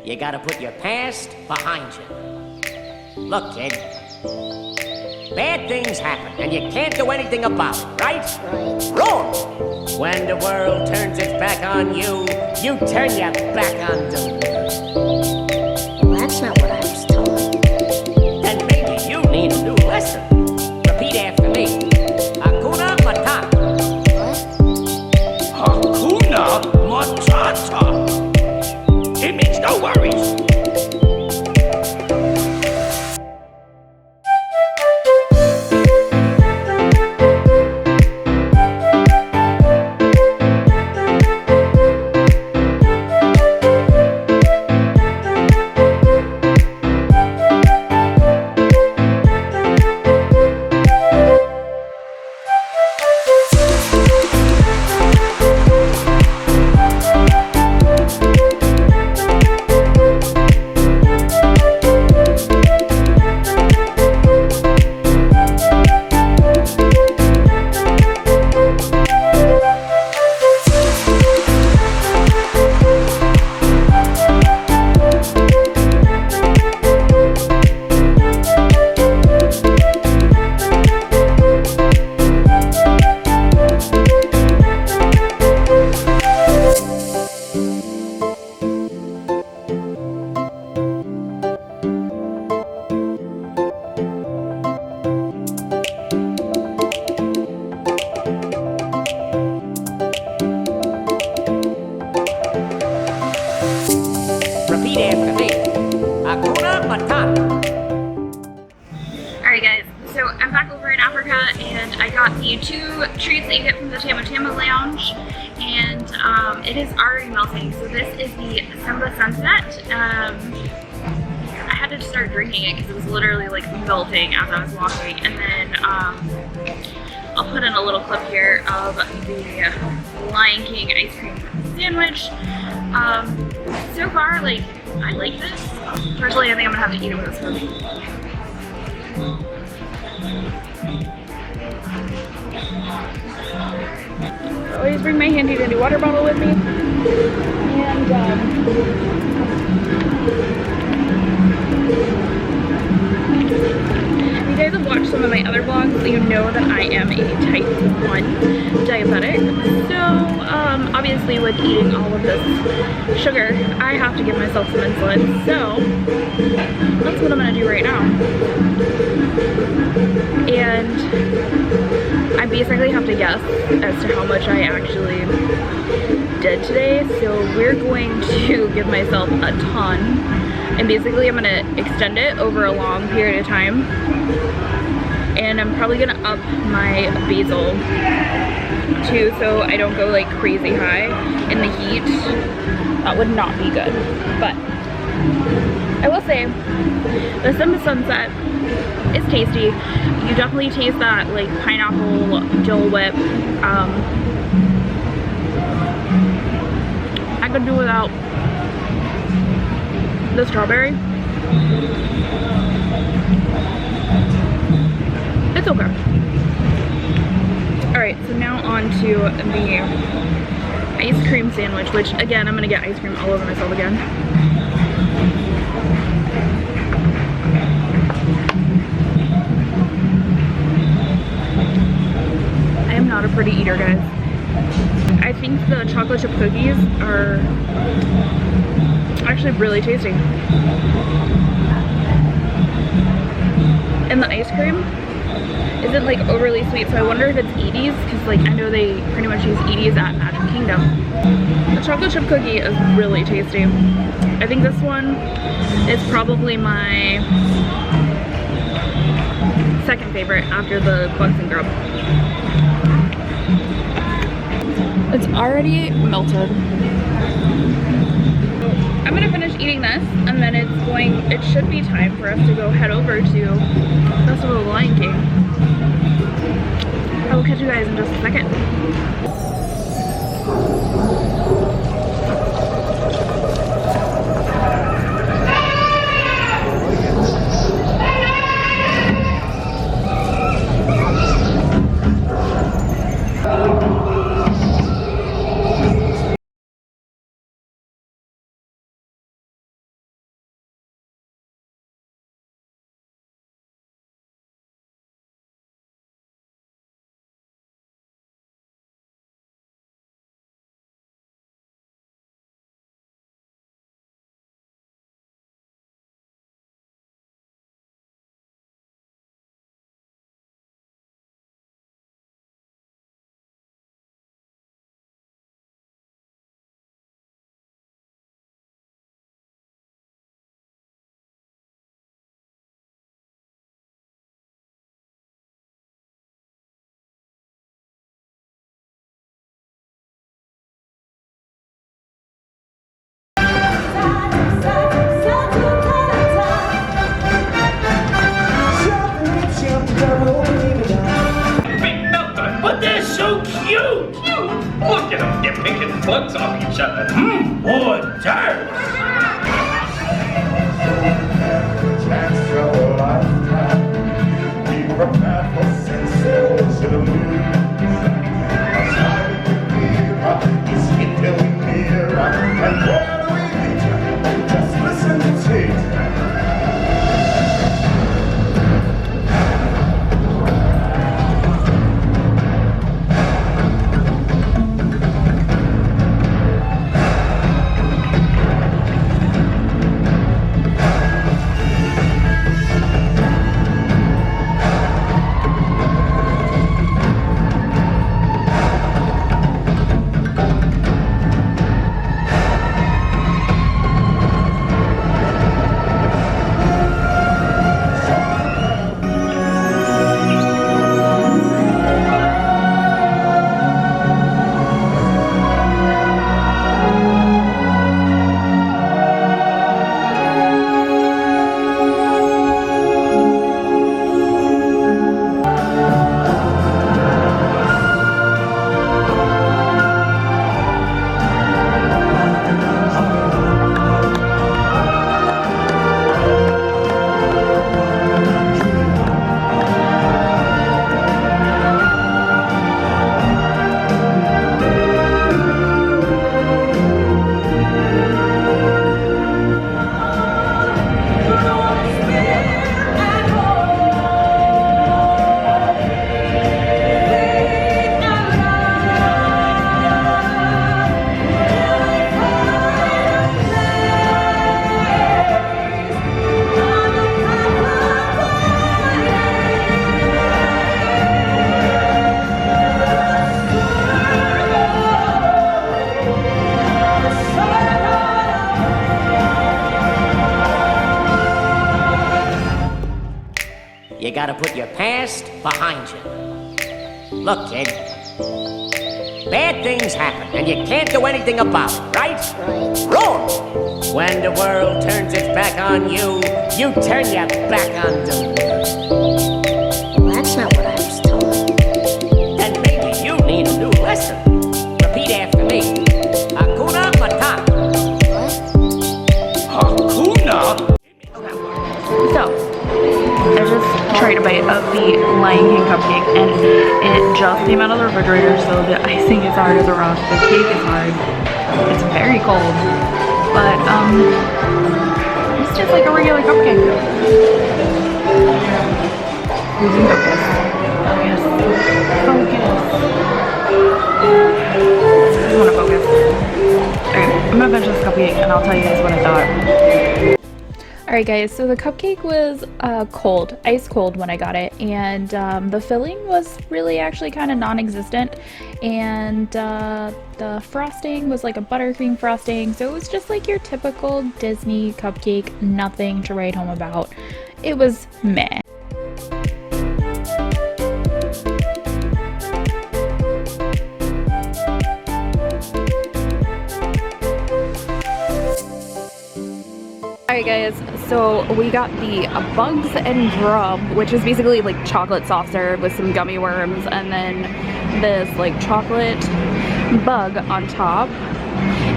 You gotta put your past behind you. Look, kid. Bad things happen, and you can't do anything about it, right? Right. Wrong! When the world turns its back on you, you turn your back on the world. Well, that's not what I was told. Then maybe you need a new lesson. Repeat after me. Hakuna Matata. What? Hakuna Matata. It means no worries. Repeat after me. Hakuna Matata. Alright guys, so I'm back over in Africa and I got the 2 treats that you get from the Tama Lounge, and it is already melting. So this is the Simba Sunset. I had to start drinking it because it was literally like melting as I was walking, and then I'll put in a little clip here of the Lion King ice cream sandwich. So far, like, I like this. Personally, I think I'm gonna have to eat it with a spoon. I always bring my handy dandy water bottle with me. And, if you guys have watched some of my other vlogs, you know that I am a type 1 diabetic. So, obviously with eating all of this sugar, I have to give myself some insulin. So, that's what I'm gonna do right now. And I basically have to guess as to how much I actually did today. So we're going to give myself a ton. And basically I'm gonna extend it over a long period of time. And I'm probably gonna up my basil too, so I don't go like crazy high in the heat. That would not be good. But I will say, the Simba Sunset is tasty. You definitely taste that like pineapple Dole Whip. I could do without the strawberry. It's okay. Alright, so now on to the ice cream sandwich, which again, I'm gonna get ice cream all over myself again. I am not a pretty eater, guys. I think the chocolate chip cookies are actually really tasty. And the ice cream isn't like overly sweet, so I wonder if it's Edie's, because like I know they pretty much use Edie's at Magic Kingdom. The chocolate chip cookie is really tasty. I think this one is probably my second favorite after the Bugs and Grub. It's already melted. I'm gonna finish eating this, and then it should be time for us to go head over to Festival of the Lion King. I will catch you guys in just a second. butts off each other. Boy, dirt. Chance of a lifetime. Be prepared for sensational news. Is it getting nearer? And where do we meet? Just listen to Tate. You gotta put your past behind you. Look, kid. Bad things happen, and you can't do anything about it, right? Right. Wrong! When the world turns its back on you, you turn your back on the world. Well, that's not what I was told. Then maybe you need a new lesson. Repeat after me. Hakuna Matata. What? Hakuna? So, I just tried a bite of the Lion King cupcake and it just came out of the refrigerator, so the icing is hard as a rock, the cake is hard, it's very cold, but it's just like a regular cupcake. Losing focus. Focus. Focus. I just want to focus. Okay, I'm gonna finish this cupcake and I'll tell you guys what I thought. Alright guys, so the cupcake was cold, ice cold when I got it, and the filling was really actually kind of non-existent, and the frosting was like a buttercream frosting, so it was just like your typical Disney cupcake, nothing to write home about. It was meh. Alright guys, so we got the Bugs and Grub, which is basically like chocolate soft serve with some gummy worms and then this like chocolate bug on top.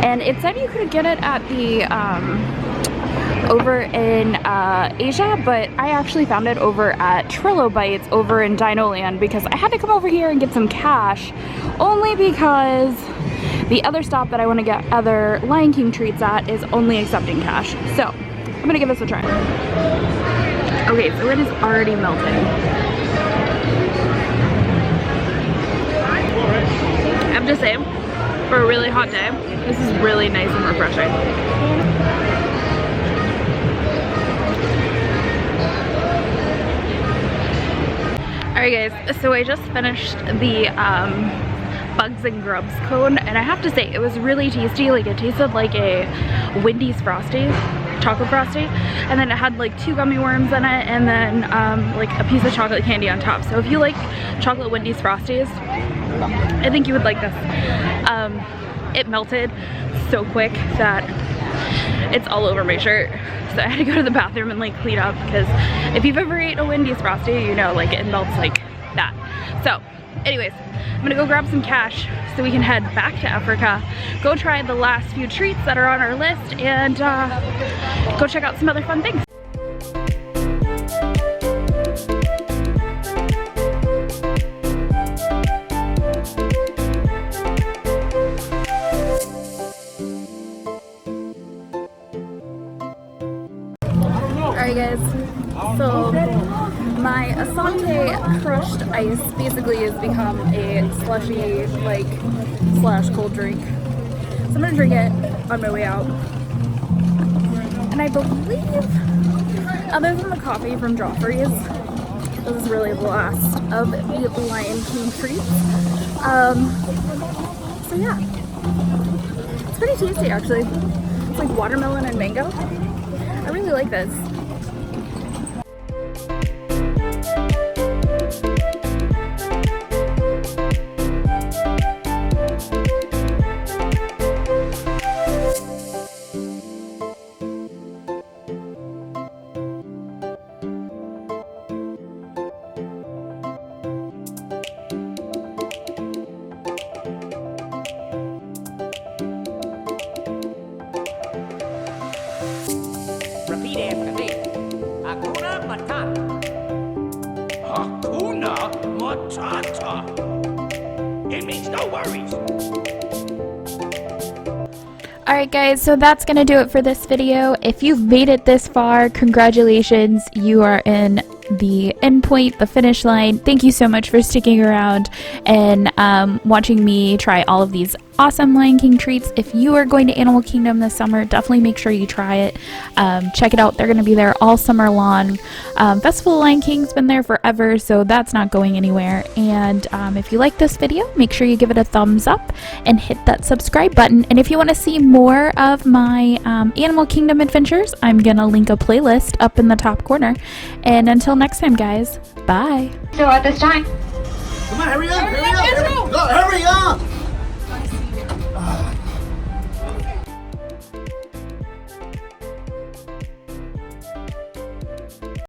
And it said you could get it at the over in Asia, but I actually found it over at Trillo Bites over in Dinoland because I had to come over here and get some cash only because the other stop that I want to get other Lion King treats at is only accepting cash. So, I'm gonna give this a try. Okay, so it is already melting. I have to say, for a really hot day, this is really nice and refreshing. Alright guys, so I just finished the Bugs and Grubs cone, and I have to say it was really tasty. Like, it tasted like a Wendy's frosty, chocolate frosty, and then it had like 2 gummy worms in it, and then like a piece of chocolate candy on top. So if you like chocolate Wendy's frosties, I think you would like this. It melted so quick that it's all over my shirt, so I had to go to the bathroom and like clean up, because if you've ever eaten a Wendy's frosty, you know, like, it melts like that. So Anyways, I'm gonna go grab some cash so we can head back to Africa, go try the last few treats that are on our list, and go check out some other fun things. Alright guys, so my Asante crushed ice basically has become a slushy, like, slash cold drink. So I'm gonna drink it on my way out. And I believe, other than the coffee from Joffrey's, this is really the last of the Lion King treats. So yeah, it's pretty tasty actually. It's like watermelon and mango. I really like this. Repeat after me. Hakuna Matata. Hakuna Matata. It means no worries. Alright guys, so that's gonna do it for this video. If you've made it this far, congratulations, you are in the end point, the finish line. Thank you so much for sticking around and watching me try all of these awesome Lion King treats. If you are going to Animal Kingdom this summer, definitely make sure you try it. Check it out. They're going to be there all summer long. Festival of Lion King's been there forever, so that's not going anywhere. And if you like this video, make sure you give it a thumbs up and hit that subscribe button. And if you want to see more of my Animal Kingdom adventures, I'm going to link a playlist up in the top corner. And until next time, guys, bye. So at this time, Come on, hurry up, hurry up, hurry up.